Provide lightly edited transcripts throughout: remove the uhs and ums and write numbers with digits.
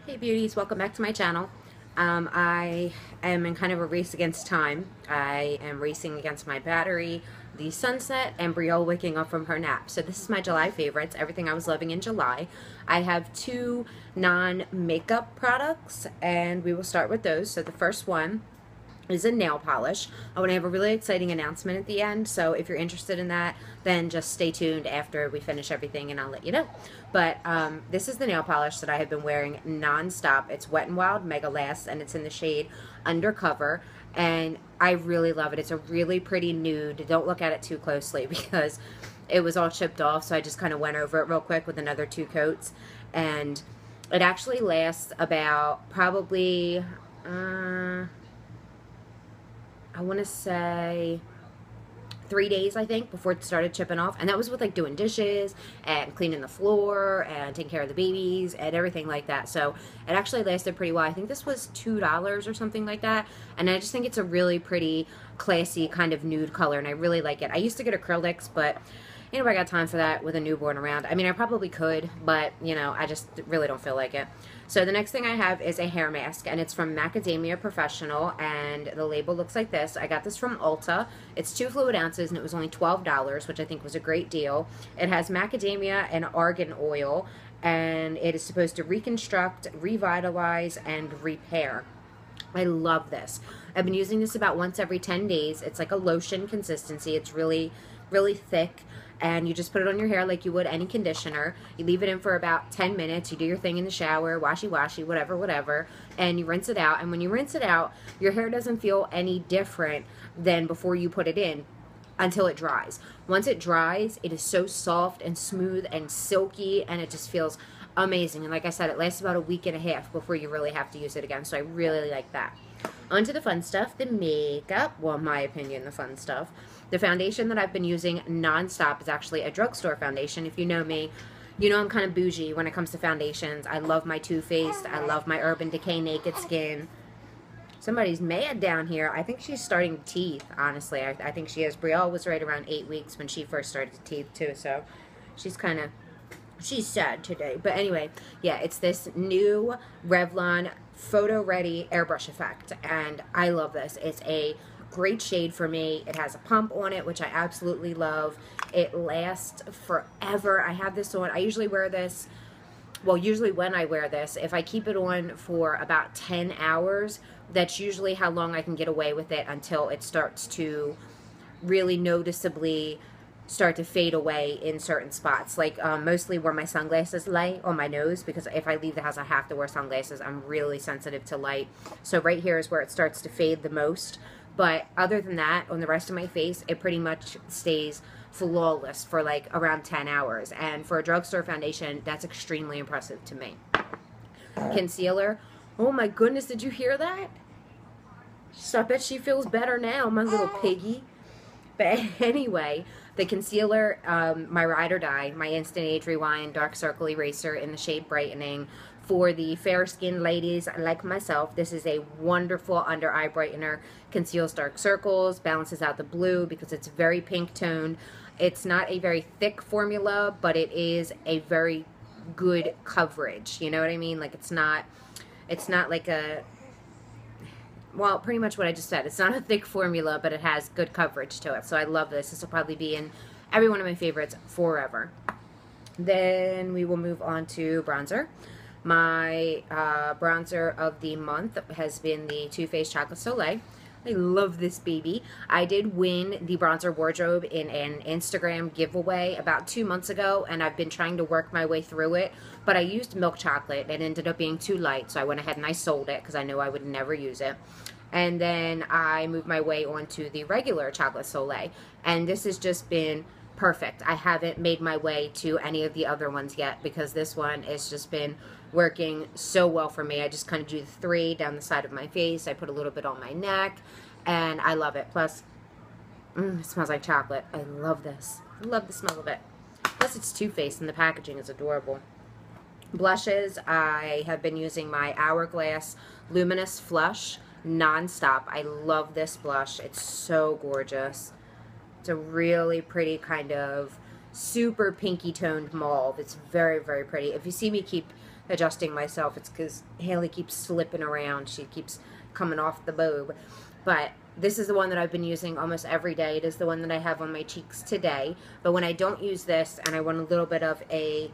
Hey beauties, welcome back to my channel. I am in kind of a race against time. I am racing against my battery, the sunset, and Brielle waking up from her nap. So this is my July favorites, everything I was loving in July. I have two non-makeup products, and we will start with those. So the first one is a nail polish. I want to have a really exciting announcement at the end, so if you're interested in that, then just stay tuned after we finish everything and I'll let you know. But this is the nail polish that I have been wearing non-stop. It's Wet n Wild Mega Last, and it's in the shade Undercover, and I really love it. It's a really pretty nude. Don't look at it too closely because it was all chipped off, so I just kind of went over it real quick with another two coats, and it actually lasts about probably I want to say 3 days, I think, before it started chipping off. And that was with like doing dishes and cleaning the floor and taking care of the babies and everything like that. So it actually lasted pretty well. I think this was $2 or something like that. And I just think it's a really pretty, classy kind of nude color, and I really like it. I used to get acrylics, but you know, I got time for that with a newborn around. I mean, I probably could, but, you know, I just really don't feel like it. So the next thing I have is a hair mask, and it's from Macadamia Professional, and the label looks like this. I got this from Ulta. It's 2 fluid ounces, and it was only $12, which I think was a great deal. It has macadamia and argan oil, and it is supposed to reconstruct, revitalize, and repair. I love this. I've been using this about once every 10 days. It's like a lotion consistency. It's really, really thick. And you just put it on your hair like you would any conditioner. You leave it in for about 10 minutes. You do your thing in the shower, washy, whatever, whatever. And you rinse it out. And when you rinse it out, your hair doesn't feel any different than before you put it in until it dries. Once it dries, it is so soft and smooth and silky, and it just feels amazing. And like I said, it lasts about a week and a half before you really have to use it again. So I really like that. On to the fun stuff, the makeup. Well, in my opinion, the fun stuff. The foundation that I've been using non-stop is actually a drugstore foundation. If you know me, you know I'm kind of bougie when it comes to foundations. I love my Too Faced. I love my Urban Decay Naked Skin. Somebody's mad down here. I think she's starting to teeth, honestly. I think she is. Brielle was right around 8 weeks when she first started to teeth, too. So she's sad today. But anyway, yeah, it's this new Revlon Photo Ready Airbrush Effect, and I love this. It's a great shade for me. It has a pump on it, which I absolutely love. It lasts forever. I have this on. I usually wear this, well, usually when I wear this, if I keep it on for about 10 hours, that's usually how long I can get away with it until it starts to really noticeably start to fade away in certain spots, like mostly where my sunglasses lay on my nose, because if I leave the house I have to wear sunglasses. I'm really sensitive to light, so right here is where it starts to fade the most. But other than that, on the rest of my face, it pretty much stays flawless for like around 10 hours, and for a drugstore foundation, that's extremely impressive to me. Concealer, oh my goodness, did you hear that? So I bet she feels better now, my little piggy. But anyway, the concealer, my Ride or Die, my Instant Age Rewind Dark Circle Eraser in the shade Brightening. For the fair-skinned ladies like myself, this is a wonderful under-eye brightener. Conceals dark circles, balances out the blue because it's very pink toned. It's not a very thick formula, but it is a very good coverage. You know what I mean? Like it's not like a, well, pretty much what I just said. It's not a thick formula, but it has good coverage to it. So I love this. This will probably be in every one of my favorites forever. Then we will move on to bronzer. My bronzer of the month has been the Too Faced Chocolate Soleil. I love this baby. I did win the bronzer wardrobe in an Instagram giveaway about 2 months ago, and I've been trying to work my way through it, but I used milk chocolate. It ended up being too light, so I went ahead and I sold it because I knew I would never use it. And then I moved my way onto the regular Chocolate Soleil, and this has just been perfect. I haven't made my way to any of the other ones yet because this one has just been working so well for me. I just kind of do the 3 down the side of my face. I put a little bit on my neck, and I love it. Plus, it smells like chocolate. I love this. I love the smell of it. Plus, it's Too Faced, and the packaging is adorable. Blushes, I have been using my Hourglass Luminous Flush non-stop. I love this blush. It's so gorgeous. It's a really pretty kind of super pinky toned mauve. It's very, very pretty. If you see me keep adjusting myself. It's because Haley keeps slipping around. She keeps coming off the boob. But this is the one that I've been using almost every day. It is the one that I have on my cheeks today. But when I don't use this and I want a little bit of a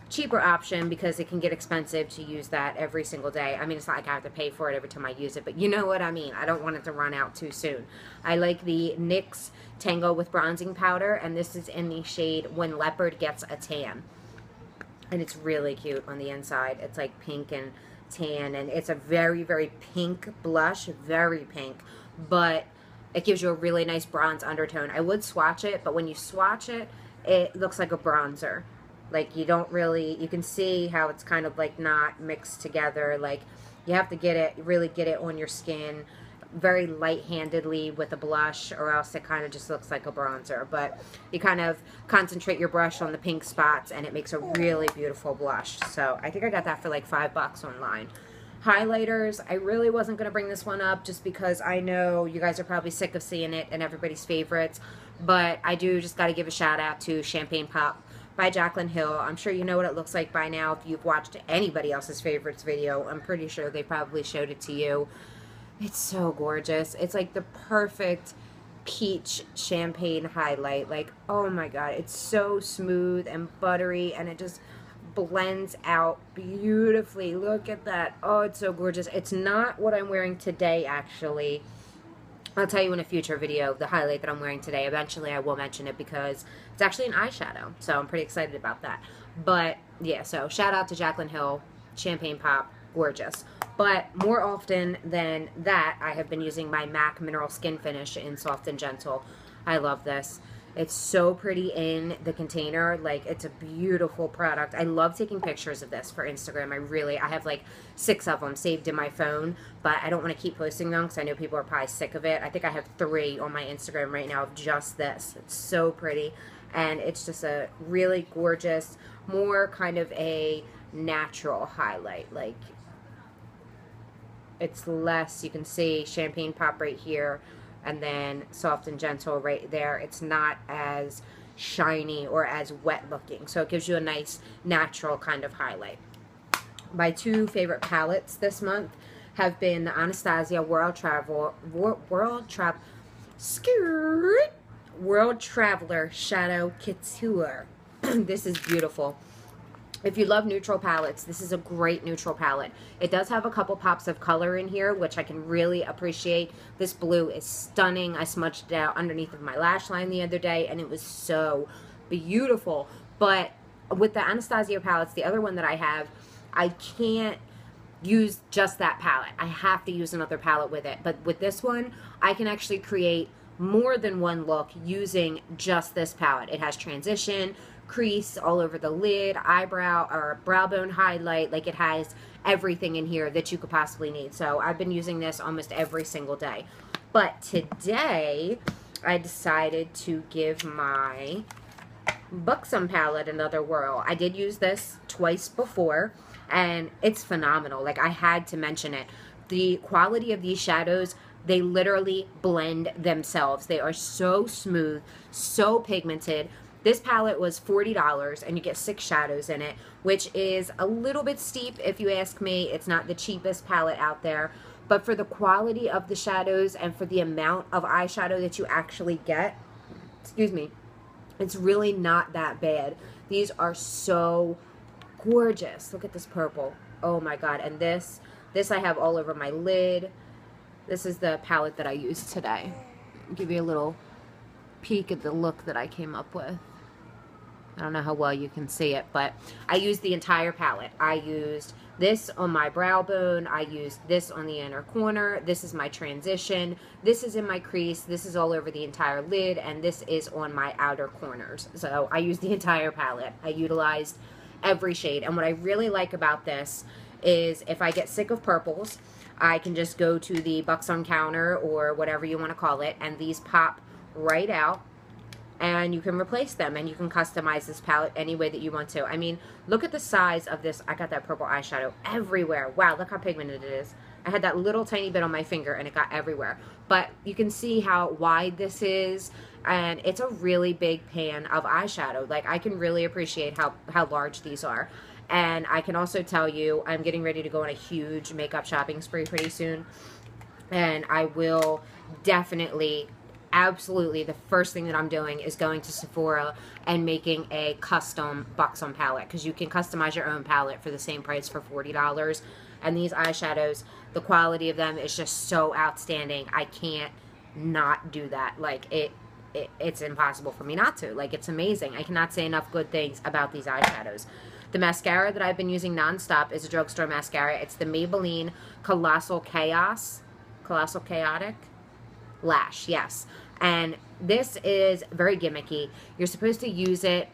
cheaper option, because it can get expensive to use that every single day. I mean, it's not like I have to pay for it every time I use it, but you know what I mean. I don't want it to run out too soon. I like the NYX Tango with Bronzing Powder, and this is in the shade When Leopard Gets a Tan. And it's really cute on the inside. It's like pink and tan, and it's a very, very pink blush, very pink, but it gives you a really nice bronze undertone. I would swatch it, but when you swatch it, it looks like a bronzer. Like, you don't really, you can see how it's kind of like not mixed together. Like, you have to get it, really get it on your skin very light-handedly with a blush, or else it kind of just looks like a bronzer. But you kind of concentrate your brush on the pink spots, and it makes a really beautiful blush. So I think I got that for like $5 online. Highlighters, I really wasn't going to bring this one up just because I know you guys are probably sick of seeing it and everybody's favorites. But I do just got to give a shout out to Champagne Pop by Jaclyn Hill. I'm sure you know what it looks like by now if you've watched anybody else's favorites video. I'm pretty sure they probably showed it to you. It's so gorgeous. It's like the perfect peach champagne highlight. Like, oh my god, it's so smooth and buttery, and it just blends out beautifully. Look at that. Oh, it's so gorgeous. It's not what I'm wearing today, actually. I'll tell you in a future video the highlight that I'm wearing today. Eventually I will mention it because it's actually an eyeshadow. So I'm pretty excited about that. But yeah, so shout out to Jaclyn Hill, Champagne Pop, gorgeous. But more often than that, I have been using my MAC Mineral Skin Finish in Soft and Gentle. I love this. It's so pretty in the container. Like, it's a beautiful product. I love taking pictures of this for Instagram. I have like 6 of them saved in my phone, but I don't want to keep posting them because I know people are probably sick of it. I think I have 3 on my Instagram right now of just this. It's so pretty, and it's just a really gorgeous, more kind of a natural highlight. Like, it's less, you can see Champagne Pop right here, and then Soft and Gentle right there. It's not as shiny or as wet looking, so it gives you a nice natural kind of highlight. My 2 favorite palettes this month have been the Anastasia World Traveler Shadow Couture. This is beautiful. If you love neutral palettes, this is a great neutral palette. It does have a couple pops of color in here, which I can really appreciate. This blue is stunning. I smudged it out underneath of my lash line the other day, and it was so beautiful. But with the Anastasia palettes, the other one that I have, I can't use just that palette. I have to use another palette with it. But with this one, I can actually create more than one look using just this palette. It has transition, crease all over the lid, eyebrow or brow bone highlight. Like, it has everything in here that you could possibly need. So I've been using this almost every single day. But today I decided to give my Buxom palette another whirl. I did use this twice before, and it's phenomenal. Like, I had to mention it. The quality of these shadows, they literally blend themselves. They are so smooth, so pigmented. This palette was $40, and you get 6 shadows in it, which is a little bit steep if you ask me. It's not the cheapest palette out there, but for the quality of the shadows and for the amount of eyeshadow that you actually get, excuse me, it's really not that bad. These are so gorgeous. Look at this purple. Oh my god. And this I have all over my lid. This is the palette that I used today. I'll give you a little peek at the look that I came up with. I don't know how well you can see it, but I used the entire palette. I used this on my brow bone. I used this on the inner corner. This is my transition. This is in my crease. This is all over the entire lid, and this is on my outer corners. So I used the entire palette. I utilized every shade, and what I really like about this is if I get sick of purples, I can just go to the Buxom counter or whatever you want to call it, and these pop right out, and you can replace them, and you can customize this palette any way that you want to. I mean, look at the size of this. I got that purple eyeshadow everywhere. Wow, look how pigmented it is. I had that little tiny bit on my finger, and it got everywhere. But you can see how wide this is, and it's a really big pan of eyeshadow. Like, I can really appreciate how large these are. And I can also tell you, I'm getting ready to go on a huge makeup shopping spree pretty soon. And I will definitely, absolutely, the first thing that I'm doing is going to Sephora and making a custom Buxom palette. Because you can customize your own palette for the same price for $40. And these eyeshadows, the quality of them is just so outstanding. I can't not do that. Like, it's impossible for me not to. Like, it's amazing. I cannot say enough good things about these eyeshadows. The mascara that I've been using nonstop is a drugstore mascara. It's the Maybelline Colossal Chaotic Lash, yes. And this is very gimmicky. You're supposed to use it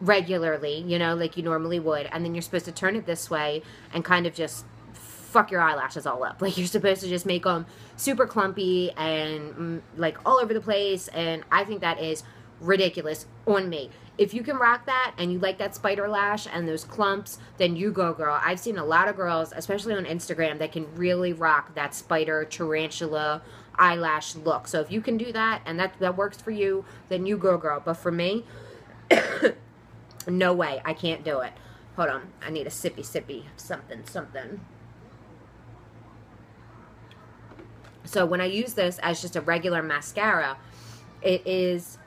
regularly, you know, like you normally would, and then you're supposed to turn it this way and kind of just fuck your eyelashes all up. Like, you're supposed to just make them super clumpy and like all over the place, and I think that is ridiculous on me. If you can rock that and you like that spider lash and those clumps, then you go, girl. I've seen a lot of girls, especially on Instagram, that can really rock that spider tarantula eyelash look. So if you can do that and that works for you, then you go, girl. But for me, no way. I can't do it. Hold on. I need a sippy something. So when I use this as just a regular mascara, it is,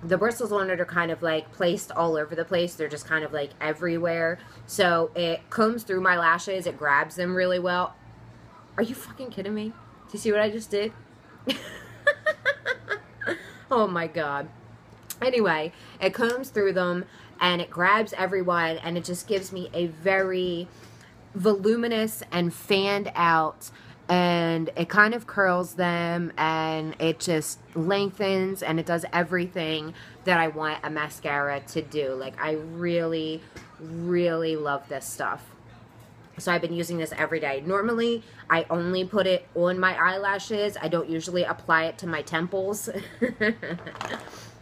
the bristles on it are kind of like placed all over the place. They're just kind of like everywhere. So it combs through my lashes. It grabs them really well. Are you fucking kidding me? Do you see what I just did? Oh my God. Anyway, it combs through them and it grabs everyone, and it just gives me a very voluminous and fanned out, and it kind of curls them, and it just lengthens, and it does everything that I want a mascara to do. Like, I really, really love this stuff. So I've been using this every day. Normally, I only put it on my eyelashes. I don't usually apply it to my temples.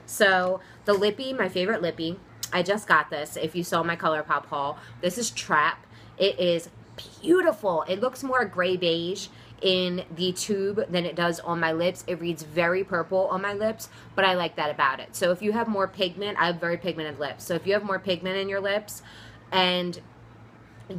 So the lippy, my favorite lippy, I just got this. If you saw my ColourPop haul, this is Trap. It is beautiful. It looks more gray beige in the tube than it does on my lips. It reads very purple on my lips, but I like that about it. So if you have more pigment, I have very pigmented lips. So if you have more pigment in your lips and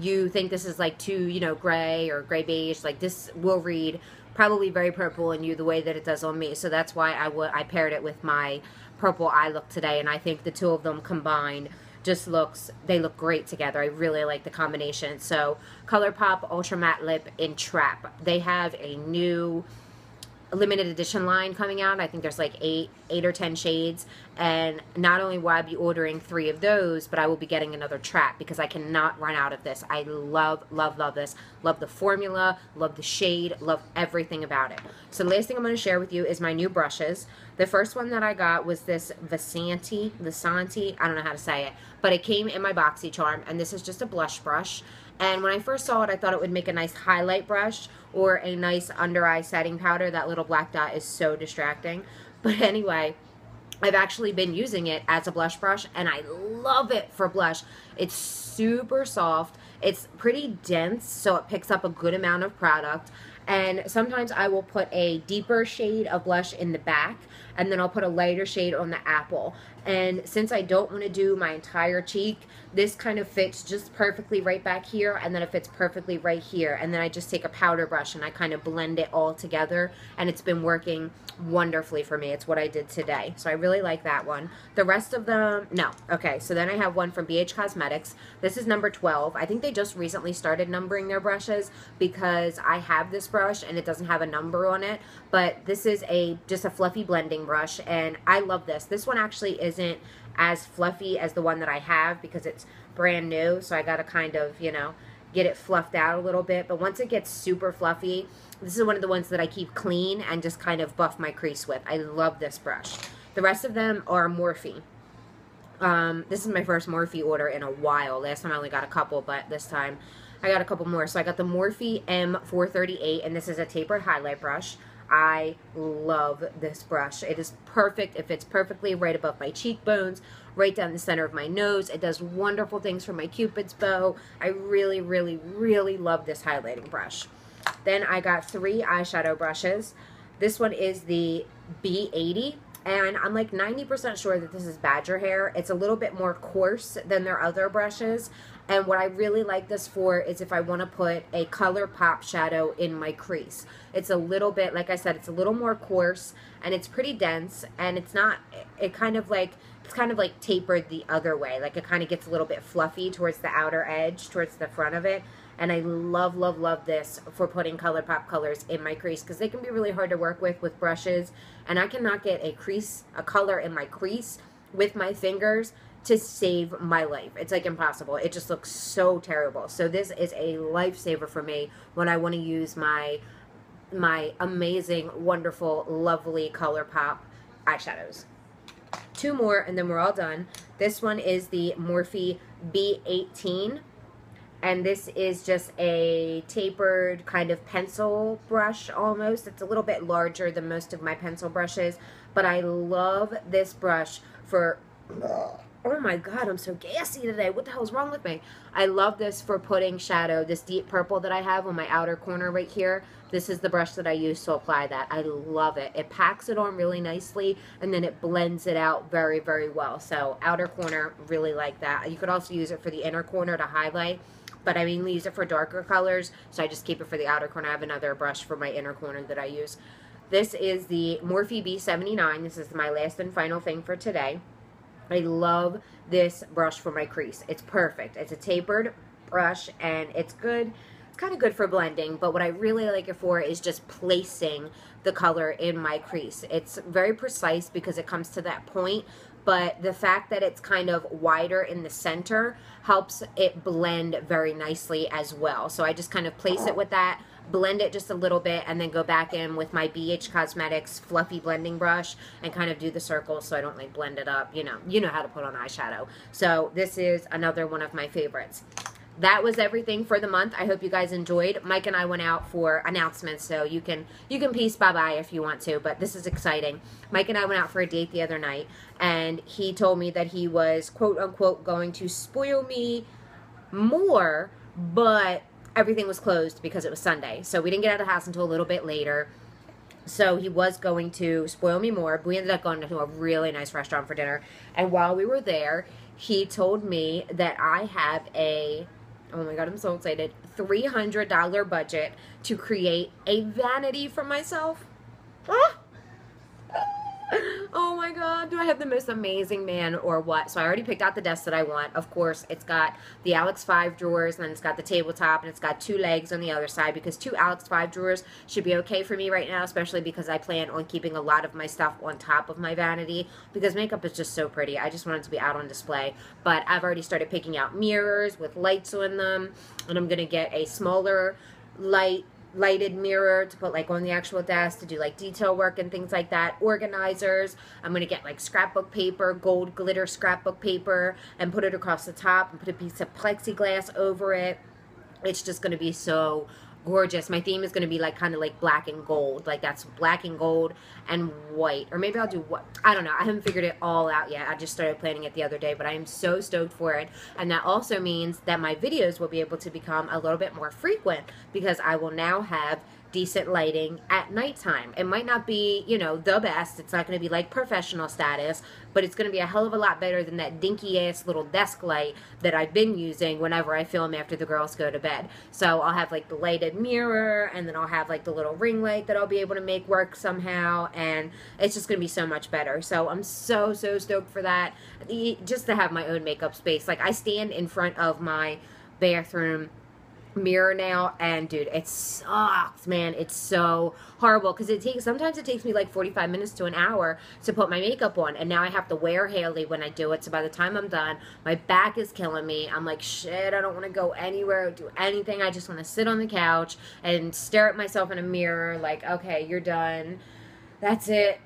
you think this is like too, you know, gray or gray beige, like this will read probably very purple on you the way that it does on me. So that's why I paired it with my purple eye look today, and I think the two of them combined just they look great together. I really like the combination. So ColourPop Ultra Matte Lip in Trap. They have a new limited edition line coming out. I think there's like eight or 10 shades, and not only will I be ordering 3 of those, but I will be getting another Trap because I cannot run out of this. I love this. Love the formula, love the shade, love everything about it. So the last thing I'm going to share with you is my new brushes. The first one that I got was this Vasanti, I don't know how to say it, but it came in my BoxyCharm, and this is just a blush brush. And when I first saw it, I thought it would make a nice highlight brush or a nice under eye setting powder. That little black dot is so distracting. But anyway, I've actually been using it as a blush brush, and I love it for blush. It's super soft. It's pretty dense, so it picks up a good amount of product. And sometimes I will put a deeper shade of blush in the back, and then I'll put a lighter shade on the apple. And since I don't want to do my entire cheek, this kind of fits just perfectly right back here, and then it fits perfectly right here. And then I just take a powder brush and I kind of blend it all together, and it's been working wonderfully for me. It's what I did today. So I really like that one. The rest of them, no. Okay, so then I have one from BH Cosmetics. This is number 12. I think they just recently started numbering their brushes because I have this brush and it doesn't have a number on it. But this is just a fluffy blending brush, and I love this. This one actually isn't as fluffy as the one that I have because it's brand new, so I gotta kind of, you know, get it fluffed out a little bit. But once it gets super fluffy, this is one of the ones that I keep clean and just kind of buff my crease with. I love this brush. The rest of them are Morphe. This is my first Morphe order in a while. Last time I only got a couple, but this time I got a couple more. So I got the Morphe M438, and this is a tapered highlight brush. I love this brush. It is perfect. It fits perfectly right above my cheekbones, right down the center of my nose. It does wonderful things for my Cupid's bow. I really, really, really love this highlighting brush. Then I got 3 eyeshadow brushes. This one is the B80, and I'm like 90% sure that this is Badger hair. It's a little bit more coarse than their other brushes. And what I really like this for is if I want to put a ColourPop shadow in my crease. It's a little bit, like I said, it's a little more coarse and it's pretty dense, and it's not, it's kind of like tapered the other way. Like it kind of gets a little bit fluffy towards the outer edge, towards the front of it. And I love, love, love this for putting ColourPop colors in my crease, because they can be really hard to work with brushes. And I cannot get a color in my crease with my fingers to save my life. It's like impossible. It just looks so terrible. So this is a lifesaver for me when I want to use my amazing, wonderful, lovely ColourPop eyeshadows. Two more and then we're all done. This one is the Morphe B18. And this is just a tapered kind of pencil brush almost. It's a little bit larger than most of my pencil brushes. But I love this brush for... Oh my god, I'm so gassy today. What the hell is wrong with me? I love this for putting shadow. This deep purple that I have on my outer corner right here, this is the brush that I use to apply that. I love it. It packs it on really nicely, and then it blends it out very, very well. So outer corner, really like that. You could also use it for the inner corner to highlight, but I mainly use it for darker colors, so I just keep it for the outer corner. I have another brush for my inner corner that I use. This is the Morphe B79. This is my last and final thing for today. I love this brush for my crease. It's perfect. It's a tapered brush, and it's good. It's kind of good for blending, but what I really like it for is just placing the color in my crease. It's very precise because it comes to that point, but the fact that it's kind of wider in the center helps it blend very nicely as well. So I just kind of place it with that, blend it just a little bit, and then go back in with my BH Cosmetics fluffy blending brush and kind of do the circles so I don't like blend it up. You know how to put on eyeshadow. So this is another one of my favorites. That was everything for the month. I hope you guys enjoyed. Mike and I went out for announcements, so you can peace bye-bye if you want to, but this is exciting. Mike and I went out for a date the other night, and he told me that he was, quote-unquote, going to spoil me more, but everything was closed because it was Sunday, so we didn't get out of the house until a little bit later. So he was going to spoil me more. But we ended up going to a really nice restaurant for dinner, and while we were there, he told me that I have a... oh my god, I'm so excited, $300 budget to create a vanity for myself. Ah! Oh my god, do I have the most amazing man or what? So I already picked out the desk that I want. Of course, it's got the Alex 5 drawers, and then it's got the tabletop, and it's got 2 legs on the other side, because 2 Alex 5 drawers should be okay for me right now, especially because I plan on keeping a lot of my stuff on top of my vanity, because makeup is just so pretty. I just want it to be out on display. But I've already started picking out mirrors with lights on them, and I'm going to get a smaller lighted mirror to put like on the actual desk to do like detail work and things like that. Organizers. I'm going to get like scrapbook paper, gold glitter scrapbook paper, and put it across the top and put a piece of plexiglass over it. It's just going to be so gorgeous. My theme is going to be like kind of like black and gold. Like that's black and gold and white. Or maybe I'll do what? I don't know. I haven't figured it all out yet. I just started planning it the other day, but I am so stoked for it. And that also means that my videos will be able to become a little bit more frequent, because I will now have decent lighting at nighttime. It might not be, you know, the best. It's not going to be like professional status, but it's going to be a hell of a lot better than that dinky ass little desk light that I've been using whenever I film after the girls go to bed. So I'll have like the lighted mirror, and then I'll have like the little ring light that I'll be able to make work somehow, and it's just going to be so much better. So I'm so stoked for that. Just to have my own makeup space. Like I stand in front of my bathroom mirror now, and dude, it sucks, man. It's so horrible, because sometimes it takes me like 45 minutes to an hour to put my makeup on, and now I have to wear Haley when I do it. So by the time I'm done, my back is killing me. I'm like, shit, I don't want to go anywhere or do anything. I just want to sit on the couch and stare at myself in a mirror like, okay, you're done, that's it,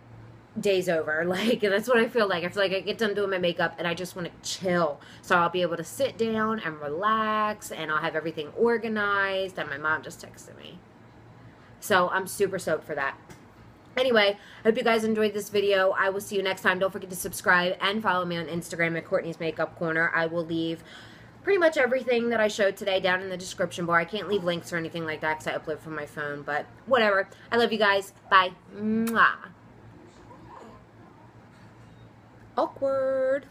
day's over. Like, that's what I feel like. I feel like I get done doing my makeup and I just want to chill. So I'll be able to sit down and relax, and I'll have everything organized. And my mom just texted me. So I'm super stoked for that. Anyway, I hope you guys enjoyed this video. I will see you next time. Don't forget to subscribe and follow me on Instagram at Courtney's Makeup Corner. I will leave pretty much everything that I showed today down in the description bar. I can't leave links or anything like that because I upload from my phone, but whatever. I love you guys. Bye. Mwah. Awkward.